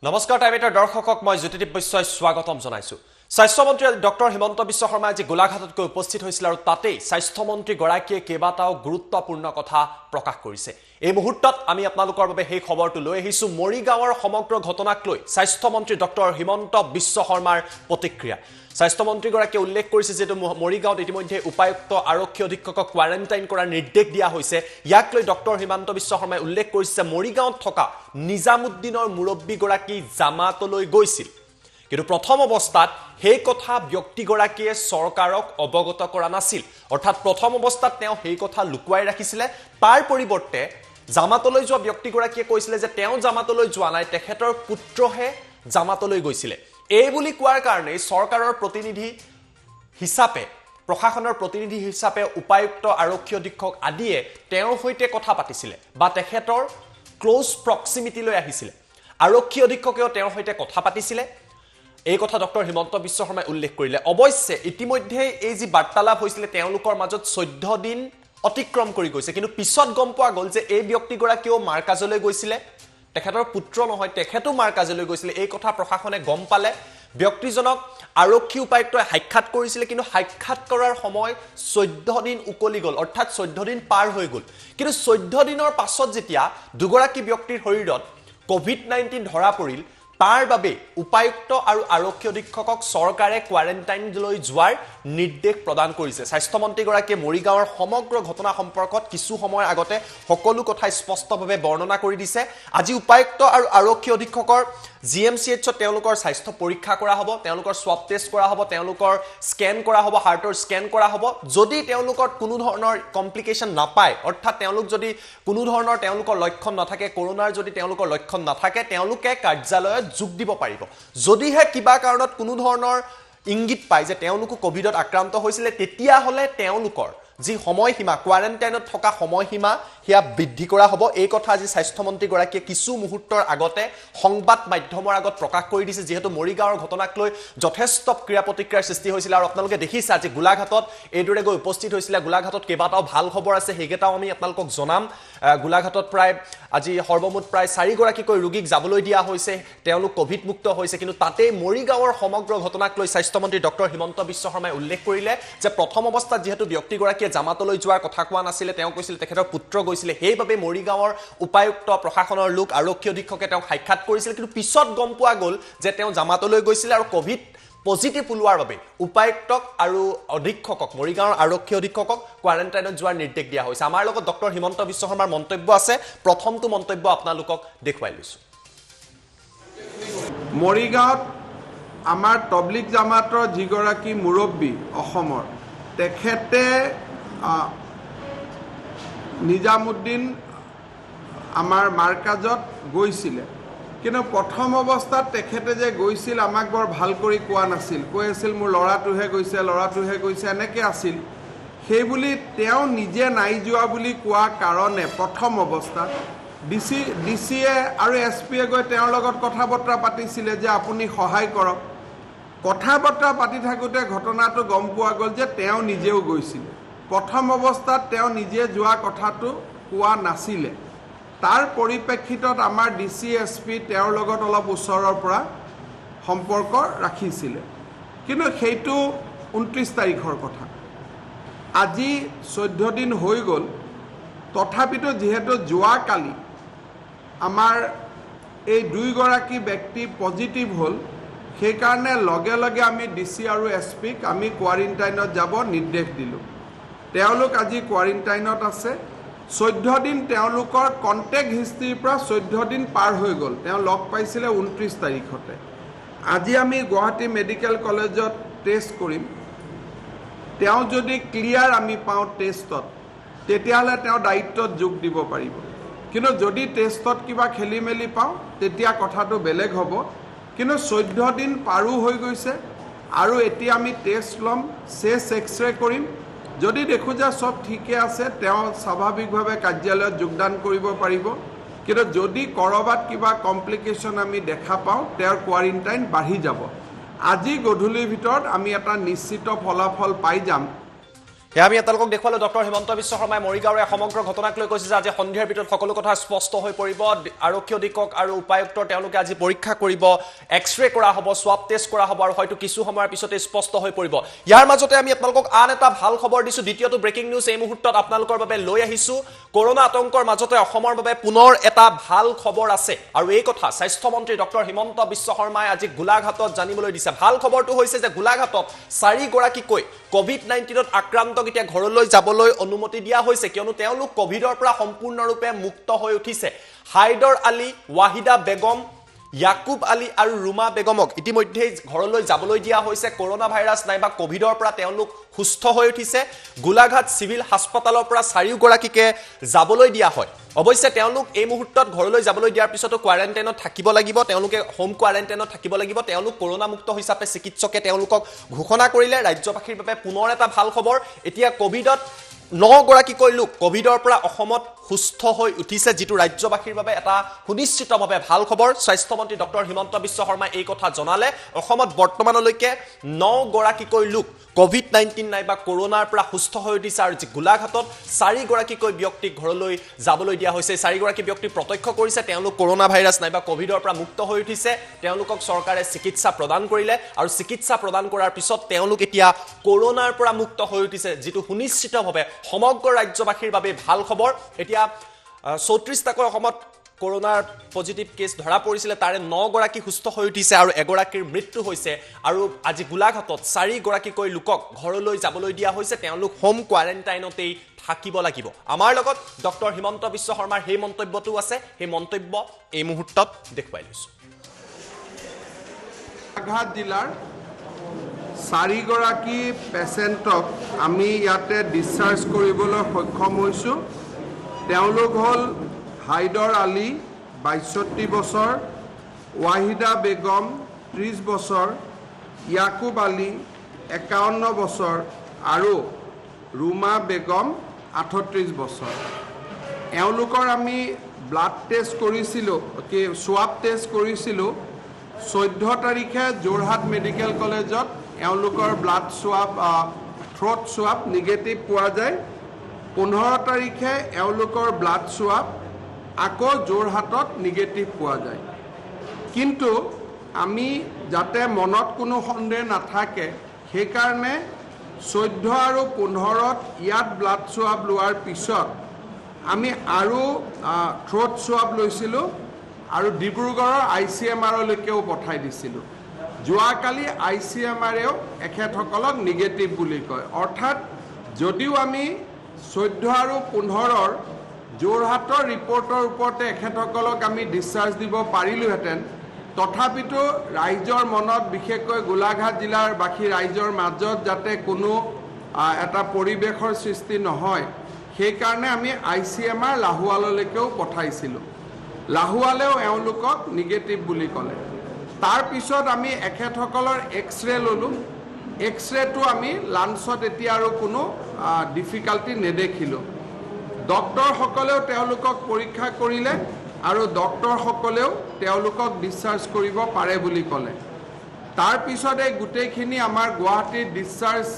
নমস্কাৰ টাইমেটাৰ দৰ্শকক মই জ্যোতিদীপ বৈশ্যই স্বাগতম জনাইছো। স্বাস্থ্যমন্ত্ৰী ডক্টৰ হিমন্ত বিশ্ব শৰ্মা আজি গোলাঘাটত উপস্থিত হৈছিল আৰু তাতেই স্বাস্থ্যমন্ত্ৰী গৰাকীয়ে কেইবাটাও গুৰুত্বপূৰ্ণ কথা প্ৰকাশ কৰিছে। এই মুহূৰ্তত আমি আপোনালোকৰ বাবে সেই খবৰটো লৈ আহিছো মৰিগাঁৱৰ সমগ্ৰ ঘটনাক লৈ স্বাস্থ্যমন্ত্ৰী ডক্টৰ হিমন্ত বিশ্ব শৰ্মাৰ প্ৰতিক্ৰিয়া। স্বাস্থ্যমন্ত্ৰীগৰাকীয়ে উল্লেখ কৰিছে যে মৰিগাঁৱত ইতিমধ্যে উপায়ুক্ত আৰক্ষী অধীক্ষকক কোৱাৰেণ্টাইন কৰাৰ নিৰ্দেশ দিয়া হৈছে। ইয়াক লৈ ডক্টৰ হিমন্ত বিশ্ব শৰ্মাই উল্লেখ কৰিছে মৰিগাঁৱত থকা নিজামুদ্দিনৰ মুৰব্বীগৰাকী জামাতলৈ গৈছিল, কিন্তু প্ৰথম অৱস্থাত সেই কথা ব্যক্তিগৰাকীয়ে চৰকাৰক অৱগত কৰা নাছিল। অৰ্থাৎ প্ৰথম অৱস্থাত তেওঁ সেই কথা লুকুৱাই ৰাখিছিলে। তাৰ পৰিৱৰ্তে জামাতলৈ যোৱা ব্যক্তিগৰাকীয়ে কৈছিলে যে তেওঁ জামাতলৈ যোৱা নাই, তেখেতৰ পুত্ৰহে জামাতলৈ গৈছিলে। এই বুলি কোৱাৰ কাৰণে চৰকাৰৰ প্ৰতিনিধি হিচাপে প্ৰশাসনৰ প্ৰতিনিধি হিচাপে উপায়ুক্ত আৰক্ষী অধীক্ষক আদিয়ে তেওঁৰ সৈতে কথা পাতিছিলে বা তেখেতৰ ক্লোজ প্ৰক্সিমিটিলৈ আহিছিলে। আৰক্ষী অধীক্ষকেও তেওঁৰ সৈতে কথা পাতিছিলে। এই কথা ডক্টৰ হিমন্ত বিশ্ব শৰ্মাই উল্লেখ কৰিলে। অৱশ্যে ইতিমধ্যে এই যি বাৰ্তালাপ হৈছিলে তেওঁলোকৰ মাজত 14 দিন অতিক্ৰম কৰি গৈছে, কিন্তু পিছত গম পোৱা গ'ল যে এই ব্যক্তিগৰাকীও মাৰ্কাজলৈ গৈছিলে। তেখেতৰ পুত্ৰ নহয়, তেখেতো মাৰ্কাজলৈ গৈছিলে। এই কথা প্ৰশাসনে গম পালে। ব্যক্তিজনক আৰক্ষী উপায়ুক্তই সাক্ষাৎ কৰিছিলে, কিন্তু সাক্ষাৎ কৰাৰ সময় 14 দিন উকলি গ'ল, অৰ্থাৎ 14 দিন পাৰ হৈ গ'ল। কিন্তু 14 দিনৰ পাছত যেতিয়া দুগৰাকী ব্যক্তিৰ শৰীৰত COVID-19 ধৰা পৰিল, তাৰ বাবে উপায়ুক্ত আৰু আৰক্ষী অধীক্ষকক চৰকাৰে কোৱাৰেণ্টাইনলৈ যোৱাৰ নিৰ্দেশ প্ৰদান কৰিছে। স্বাস্থ্যমন্ত্ৰীগৰাকীয়ে মৰিগাঁৱৰ সমগ্ৰ ঘটনা সম্পৰ্কত কিছু সময়ৰ আগতে সকলো কথা স্পষ্টভাৱে বৰ্ণনা কৰি দিছে। আজি উপায়ুক্ত আৰু আৰক্ষী অধীক্ষকৰ GMCHত তেওঁলোকৰ স্বাস্থ্য পৰীক্ষা কৰা হ'ব, তেওঁলোকৰ স্ৱাব টেষ্ট কৰা হ'ব, তেওঁলোকৰ স্কেন কৰা হ'ব, হাৰ্টৰ স্কেন কৰা হ'ব। যদি তেওঁলোকৰ কোনো ধৰণৰ কমপ্লিকেশ্যন নাপায়, অৰ্থাৎ তেওঁলোক যদি কোনো ধৰণৰ তেওঁলোকৰ লক্ষণ নাথাকে, কৰোনাৰ যদি তেওঁলোকৰ লক্ষণ নাথাকে, তেওঁলোকে কাৰ্যালয়ত যোগ দিব পাৰিব। যদিহে কিবা কাৰণত কোনো ধৰণৰ ইংগিত পায় যে তেওঁলোকো কোভিডত আক্ৰান্ত হৈছিলে, তেতিয়াহ'লে তেওঁলোকৰ যি সময়সীমা কোৱাৰেণ্টাইনত থকা সময়সীমা সেয়া বৃদ্ধি কৰা হ'ব। এই কথা আজি স্বাস্থ্যমন্ত্ৰীগৰাকীয়ে কিছু মুহূৰ্তৰ আগতে সংবাদ মাধ্যমৰ আগত প্ৰকাশ কৰি দিছে। যিহেতু মৰিগাঁৱৰ ঘটনাক লৈ যথেষ্ট ক্ৰিয়া প্ৰতিক্ৰিয়াৰ সৃষ্টি হৈছিলে আৰু আপোনালোকে দেখিছে আজি গোলাঘাটত এইদৰে গৈ উপস্থিত হৈছিলে। গোলাঘাটত কেইবাটাও ভাল খবৰ আছে, সেইকেইটাও আমি আপোনালোকক জনাম। গোলাঘাটত প্ৰায় আজি সৰ্বমুঠ প্ৰায় 4 গৰাকীকৈ ৰোগীক যাবলৈ দিয়া হৈছে, তেওঁলোক কোভিড মুক্ত হৈছে। কিন্তু তাতেই মৰিগাঁৱৰ সমগ্ৰ ঘটনাক লৈ স্বাস্থ্যমন্ত্ৰী ডক্টৰ হিমন্ত বিশ্ব শৰ্মাই উল্লেখ কৰিলে যে প্ৰথম অৱস্থাত যিহেতু ব্যক্তিগৰাকীয়ে জামাতলৈ যোৱাৰ কথা কোৱা নাছিলে, তেওঁ কৈছিলে তেখেতৰ পুত্ৰ গৈছিলে, সেইবাবে মৰিগাঁৱৰ উপায়ুক্ত প্ৰশাসনৰ লোক আৰক্ষী অধীক্ষকে তেওঁক সাক্ষাৎ কৰিছিল। কিন্তু পিছত গম পোৱা গ'ল যে তেওঁ জামাতলৈ গৈছিলে আৰু কোভিড পজিটিভ ওলোৱাৰ বাবে উপায়ুক্তক আৰু অধীক্ষকক মৰিগাঁৱৰ আৰক্ষী অধীক্ষকক কোৱাৰেণ্টাইনত যোৱাৰ নিৰ্দেশ দিয়া হৈছে। আমাৰ লগত ডক্টৰ হিমন্ত বিশ্ব শৰ্মাৰ মন্তব্য আছে। প্ৰথমটো মন্তব্য আপোনালোকক দেখুৱাই লৈছো। মৰিগাঁৱত আমাৰ তবলিগ জামাতৰ যিগৰাকী মুৰব্বী অসমৰ, তেখেতে নিজামুদ্দিন আমাৰ মাৰ্কাজত গৈছিলে। কিন্তু প্ৰথম অৱস্থাত তেখেতে যে গৈছিল আমাক বৰ ভাল কৰি কোৱা নাছিল, কৈ আছিল মোৰ ল'ৰাটোহে গৈছে এনেকৈ আছিল। সেইবুলি তেওঁ নিজে নাই যোৱা বুলি কোৱা কাৰণে প্ৰথম অৱস্থাত ডিচিয়ে আৰু SPয়ে গৈ তেওঁৰ লগত কথা বতৰা পাতিছিলে যে আপুনি সহায় কৰক। কথা বতৰা পাতি থাকোঁতে ঘটনাটো গম পোৱা গ'ল যে তেওঁ নিজেও গৈছিলে। প্ৰথম অৱস্থাত তেওঁ নিজে যোৱা কথাটো কোৱা নাছিলে। তাৰ পৰিপ্ৰেক্ষিতত আমাৰ DC SP তেওঁৰ লগত অলপ ওচৰৰ পৰা সম্পৰ্ক ৰাখিছিলে। কিন্তু সেইটো 29 তাৰিখৰ কথা। আজি 14 দিন হৈ গ'ল। তথাপিতো যিহেতু যোৱাকালি আমাৰ এই 2 গৰাকী ব্যক্তি পজিটিভ হ'ল, সেইকাৰণে লগে লগে আমি DC আৰু SPক আমি কোৱাৰেণ্টাইনত যাব নিৰ্দেশ দিলোঁ। তেওঁলোক আজি কোৱাৰেণ্টাইনত আছে। 14 দিন তেওঁলোকৰ কণ্টেক্ট হিষ্ট্ৰীৰ পৰা 14 দিন পাৰ হৈ গ'ল। তেওঁ লগ পাইছিলে 29 তাৰিখতে। আজি আমি গুৱাহাটী মেডিকেল কলেজত টেষ্ট কৰিম। তেওঁ যদি ক্লিয়াৰ আমি পাওঁ টেষ্টত, তেতিয়াহ'লে তেওঁ দায়িত্বত যোগ দিব পাৰিব। কিন্তু যদি টেষ্টত কিবা খেলি মেলি পাওঁ, তেতিয়া কথাটো বেলেগ হ'ব। কিন্তু 14 দিন পাৰো হৈ গৈছে আৰু এতিয়া আমি টেষ্ট ল'ম, এক্সৰে কৰিম। যদি দেখোঁ যে সব ঠিকে আছে, তেওঁ স্বাভাৱিকভাৱে কাৰ্যালয়ত যোগদান কৰিব পাৰিব। কিন্তু যদি ক'ৰবাত কিবা কমপ্লিকেশ্যন আমি দেখা পাওঁ, তেওঁৰ কোৱাৰেণ্টাইন বাঢ়ি যাব। আজি গধূলিৰ ভিতৰত আমি এটা নিশ্চিত ফলাফল পাই যাম। এয়া আমি আপোনালোকক দেখুৱালো ডক্টৰ হিমন্ত বিশ্ব শৰ্মাই মৰিগাঁৱৰ সমগ্ৰ ঘটনাক লৈ কৈছে যে আজি সন্ধিয়াৰ ভিতৰত সকলো কথা স্পষ্ট হৈ পৰিব আৰক্ষী অধীক্ষক আৰু উপায়ুক্তৰ তেওঁলোকে আজি পৰীক্ষা কৰিব এক্সৰে কৰা হ'ব সোৱাব টেষ্ট কৰা হ'ব আৰু হয়তো কিছু সময়ৰ পিছতে স্পষ্ট হৈ পৰিব ইয়াৰ মাজতে আমি আপোনালোকক আন এটা ভাল খবৰ দিছো দ্বিতীয়টো ব্ৰেকিং নিউজ এই মুহূৰ্তত আপোনালোকৰ বাবে লৈ আহিছো কৰোনা আতংকৰ মাজতে অসমৰ বাবে পুনৰ এটা ভাল খবৰ আছে আৰু এই কথা স্বাস্থ্য মন্ত্ৰী ডক্টৰ হিমন্ত বিশ্ব শৰ্মাই আজি গোলাঘাটত জানিবলৈ দিছে ভাল খবৰটো হৈছে যে গোলাঘাটত 4 গৰাকীকৈ কোভিড-19ত আক্ৰান্ত এতিয়া ঘৰলৈ যাবলৈ অনুমতি দিয়া হৈছে কিয়নো তেওঁলোক কোভিডৰ পৰা সম্পূৰ্ণৰূপে মুক্ত হৈ উঠিছে হাইদৰ আলী ৱাহিদা বেগম ইয়াকুব আলী আৰু ৰুমা বেগমক ইতিমধ্যে ঘৰলৈ যাবলৈ দিয়া হৈছে কৰোনা ভাইৰাছ নাইবা কোভিডৰ পৰা তেওঁলোক সুস্থ হৈ উঠিছে গোলাঘাট সিভিল হাস্পতালৰ পৰা 4 গৰাকীকে যাবলৈ দিয়া হয় অৱশ্যে তেওঁলোক এই মুহূৰ্তত ঘৰলৈ যাবলৈ দিয়াৰ পিছতো কোৱাৰেণ্টাইনত থাকিব লাগিব তেওঁলোকে হোম কোৱাৰেণ্টাইনত থাকিব লাগিব তেওঁলোক কৰোনা মুক্ত হিচাপে চিকিৎসকে তেওঁলোকক ঘোষণা কৰিলে ৰাজ্যবাসীৰ বাবে পুনৰ এটা ভাল খবৰ এতিয়া কোভিডত 9 গৰাকীকৈ লোক কোভিডৰ পৰা অসমত সুস্থ হৈ উঠিছে যেটো ৰাজ্যবাসীৰ বাবে এটা সুনিশ্চিতভাৱে ভাল খবৰ স্বাস্থ্য মন্ত্ৰী ডক্টৰ হিমন্ত বিশ্ব শৰ্মাই এই কথা জনালে অসমত বৰ্তমানলৈকে 9 গৰাকীকৈ লোক কোভিড-19 নাইবা কৰোনাৰ পৰা সুস্থ হৈ উঠিছে আৰু গোলাঘাটত 4 গৰাকীকৈ ব্যক্তিক ঘৰলৈ যাবলৈ দিয়া হৈছে 4 গৰাকী ব্যক্তি প্ৰত্যক্ষ কৰিছে তেওঁলোক কৰোনা ভাইৰাছ নাইবা কোভিডৰ পৰা মুক্ত হৈ উঠিছে তেওঁলোকক চৰকাৰে চিকিৎসা প্ৰদান কৰিলে আৰু চিকিৎসা প্ৰদান কৰাৰ পিছত তেওঁলোক এতিয়া কৰোনাৰ পৰা মুক্ত হৈ উঠিছে যেটো সুনিশ্চিতভাৱে সমগ্ৰ ৰাজ্যবাসীৰ বাবে ভাল খবৰ এতিয়া 34টাকৈ অসমত কৰোনাৰ পজিটিভ কেছ ধৰা পৰিছিল তাৰে 9 গৰাকী সুস্থ হৈ উঠিছে আৰু এগৰাকীৰ মৃত্যু হৈছে আৰু আজি গোলাঘাটত 4 গৰাকীকৈ লোকক ঘৰলৈ যাবলৈ দিয়া হৈছে তেওঁলোক হোম কোৱাৰেণ্টাইনতেই থাকিব লাগিব আমাৰ লগত ডক্টৰ হিমন্ত বিশ্ব শৰ্মাৰ সেই মন্তব্যটো আছে সেই মন্তব্য এই মুহূৰ্তত দেখুৱাই লৈছো গোলাঘাট জিলাৰ 4 গৰাকী পেচেণ্টক আমি ইয়াতে ডিসচাৰ্জ কৰিবলৈ সক্ষম হৈছো তেওঁলোক হল হাইদৰ আলী 62 বছৰ ৱাহিদা বেগম 30 বছৰ ইয়াকুব আলী 51 বছৰ আৰু ৰুমা বেগম 38 বছৰ এওঁলোকৰ আমি ব্লাড টেষ্ট কৰিছিলো কি সোৱাব টেষ্ট কৰিছিলো 14 তাৰিখে যোৰহাট মেডিকেল কলেজত এওঁলোকৰ ব্লাড সোৱাব থ্ৰোট সোৱাব নিগেটিভ পোৱা যায় 15 তাৰিখে এওঁলোকৰ ব্লাড সোৱাব আকৌ যোৰহাটত নিগেটিভ পোৱা যায় কিন্তু আমি যাতে মনত কোনো সন্দেহ নাথাকে সেই কাৰণে 14 আৰু 15ত ইয়াত ব্লাড সোৱাব লোৱাৰ পিছত আমি আৰু থ্ৰোট সোৱাব লৈছিলো আৰু ডিব্ৰুগড়ৰ ICMR-লৈকেও পঠাই দিছিলো যোৱাকালি ICMR-এও এখেতসকলক নিগেটিভ বুলি কয় অৰ্থাৎ যদিও আমি 14 আৰু 15ৰ যোৰহাটৰ ৰিপৰ্টৰ ওপৰতে এখেতসকলক আমি ডিসচাৰ্জ দিব পাৰিলোহেঁতেন তথাপিতো ৰাইজৰ মনত বিশেষকৈ গোলাঘাট জিলাৰ বাকী ৰাইজৰ মাজত যাতে কোনো এটা পৰিবেশৰ সৃষ্টি নহয় সেই কাৰণে আমি ICMR লাহুৱাললৈকেও পঠাইছিলো লাহুৱালেও এওঁলোকক নিগেটিভ বুলি ক'লে তাৰ পিছত আমি এখেতসকলৰ এক্সৰে ললো এক্সৰেটো আমি লাঞ্চত এতিয়া আৰু কোনো ডিফিকাল্টি নেদেখিলো ডক্টৰ সকলেও তেওঁলোকক পৰীক্ষা কৰিলে আৰু ডক্টৰ সকলেও তেওঁলোকক ডিসচাৰ্জ কৰিব পাৰে বুলি ক'লে তাৰ পিছতে গুটেইখিনি আমাৰ গুৱাহাটীৰ ডিসচাৰ্জ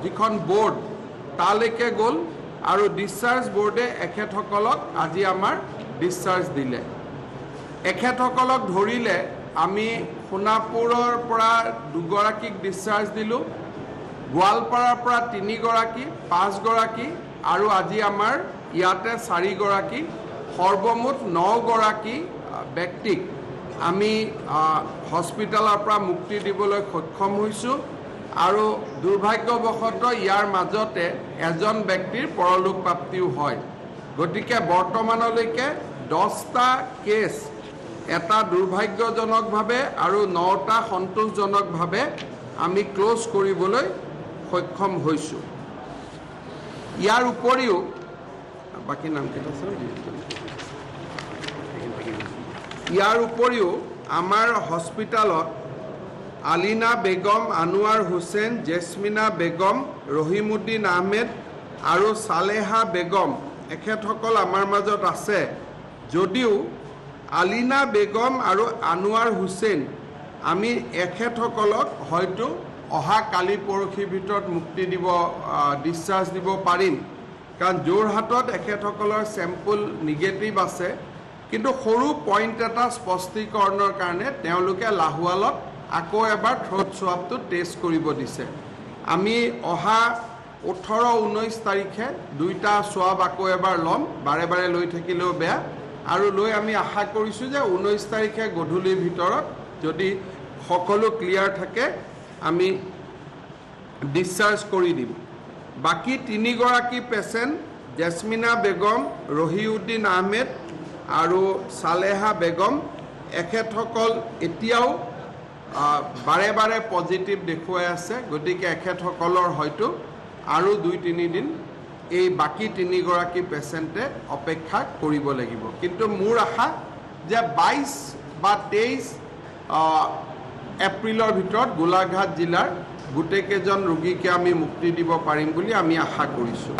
যিখন বোৰ্ড তালৈকে গ'ল আৰু ডিসচাৰ্জ বোৰ্ডে এখেতসকলক আজি আমাৰ ডিসচাৰ্জ দিলে এখেতসকলক ধৰিলে আমি সোণাপুৰৰ পৰা 2 গৰাকীক ডিসচাৰ্জ দিলো গোৱালপাৰাৰ পৰা 3 গৰাকী 5 গৰাকী আৰু আজি আমাৰ ইয়াতে 4 গৰাকী সৰ্বমুঠ 9 গৰাকী ব্যক্তিক আমি হস্পিটালৰ পৰা মুক্তি দিবলৈ সক্ষম হৈছো আৰু দুৰ্ভাগ্যবশতঃ ইয়াৰ মাজতে এজন ব্যক্তিৰ পৰলোক প্ৰাপ্তিও হয় গতিকে বৰ্তমানলৈকে 10টা কেছ এটা দুৰ্ভাগ্যজনকভাৱে আৰু 9টা সন্তোষজনকভাৱে আমি ক্লোজ কৰিবলৈ সক্ষম হৈছো ইয়াৰ উপৰিও বাকি নাম কেটা আছে ইয়াৰ উপৰিও আমাৰ হস্পিটালত আলিনা বেগম আনোৱাৰ হুছেইন জেসমিনা বেগম ৰহিমউদ্দিন আহমেদ আৰু সালেহা বেগম এখেতসকল আমাৰ মাজত আছে যদিও আলিনা বেগম আৰু আনোৱাৰ হুছেইন আমি এখেতসকলক হয়তো অহা কালি পৰহিৰ ভিতৰত মুক্তি দিব ডিসচাৰ্জ দিব পাৰিম কাৰণ যোৰহাটত এখেতসকলৰ চেম্পল নিগেটিভ আছে কিন্তু সৰু পইণ্ট এটা স্পষ্টীকৰণৰ কাৰণে তেওঁলোকে লাহোৱালত আকৌ এবাৰ থ্ৰোট সোৱাবটো টেষ্ট কৰিব দিছে আমি অহা 18-19 তাৰিখে দুইটা সোৱাব আকৌ এবাৰ ল'ম বাৰে বাৰে লৈ থাকিলেও বেয়া আৰু লৈ আমি আশা কৰিছোঁ যে 19 তাৰিখে গধূলিৰ ভিতৰত যদি সকলো ক্লিয়াৰ থাকে আমি ডিসচাৰ্জ কৰি দিম বাকি 3 গৰাকী পেশেন্ট জেসমিনা বেগম ৰহিউদ্দিন আহমেদ আৰু সালেহা বেগম এখেতসকল এতিয়াও বাৰে বাৰে পজিটিভ দেখুৱাই আছে গতিকে এখেতসকলৰ হয়তো আৰু 2-3 দিন এই বাকি 3 গৰাকী পেশেন্টে অপেক্ষা কৰিব লাগিব কিন্তু মোৰ আশা যে 22 বা 23 এপ্ৰিলৰ ভিতৰত গোলাঘাট জিলাৰ গোটেইকেইজন ৰোগীকে আমি মুক্তি দিব পাৰিম বুলি আমি আশা কৰিছোঁ।